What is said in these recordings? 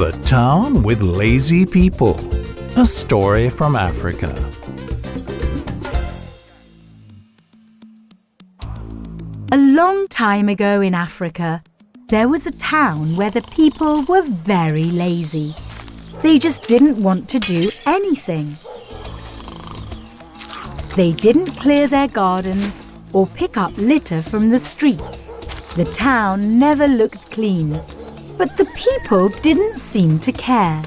The Town with Lazy People. A story from Africa. A long time ago in Africa, there was a town where the people were very lazy. They just didn't want to do anything. They didn't clear their gardens or pick up litter from the streets. The town never looked clean, but the people didn't seem to care.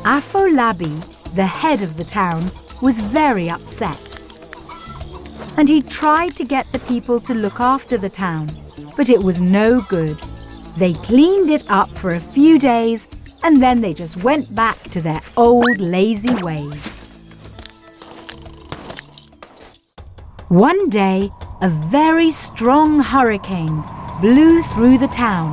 Afolabi, the head of the town, was very upset. And he tried to get the people to look after the town, but it was no good. They cleaned it up for a few days and then they just went back to their old lazy ways. One day, a very strong hurricane blew through the town.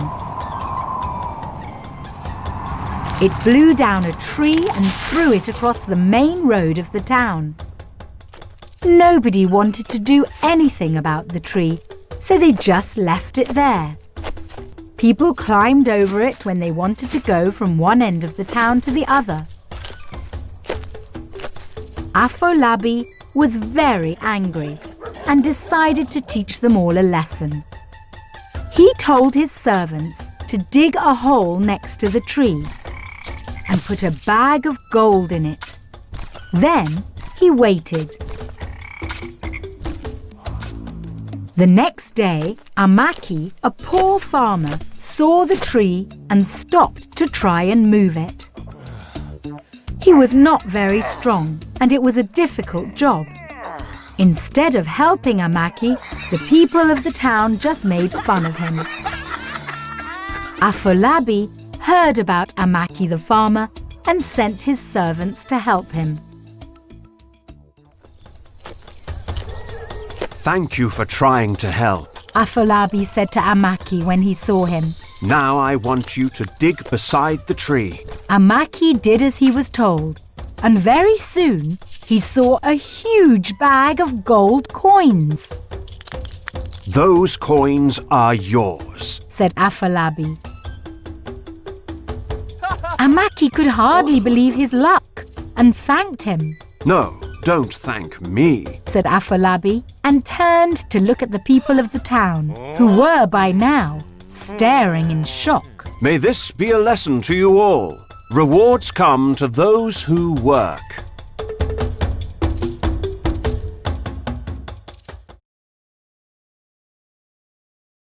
It blew down a tree and threw it across the main road of the town. Nobody wanted to do anything about the tree, so they just left it there. People climbed over it when they wanted to go from one end of the town to the other. Afolabi was very angry and decided to teach them all a lesson. He told his servants to dig a hole next to the tree and put a bag of gold in it. Then he waited. The next day, Amaki, a poor farmer, saw the tree and stopped to try and move it. He was not very strong and it was a difficult job. Instead of helping Amaki, the people of the town just made fun of him. Afolabi heard about Amaki the farmer and sent his servants to help him. Thank you for trying to help. Afolabi said to Amaki when he saw him. Now I want you to dig beside the tree. Amaki did as he was told, and very soon he saw a huge bag of gold coins. Those coins are yours, said Afolabi. Amaki could hardly believe his luck and thanked him. No, don't thank me, said Afolabi, and turned to look at the people of the town, who were by now staring in shock. May this be a lesson to you all. Rewards come to those who work.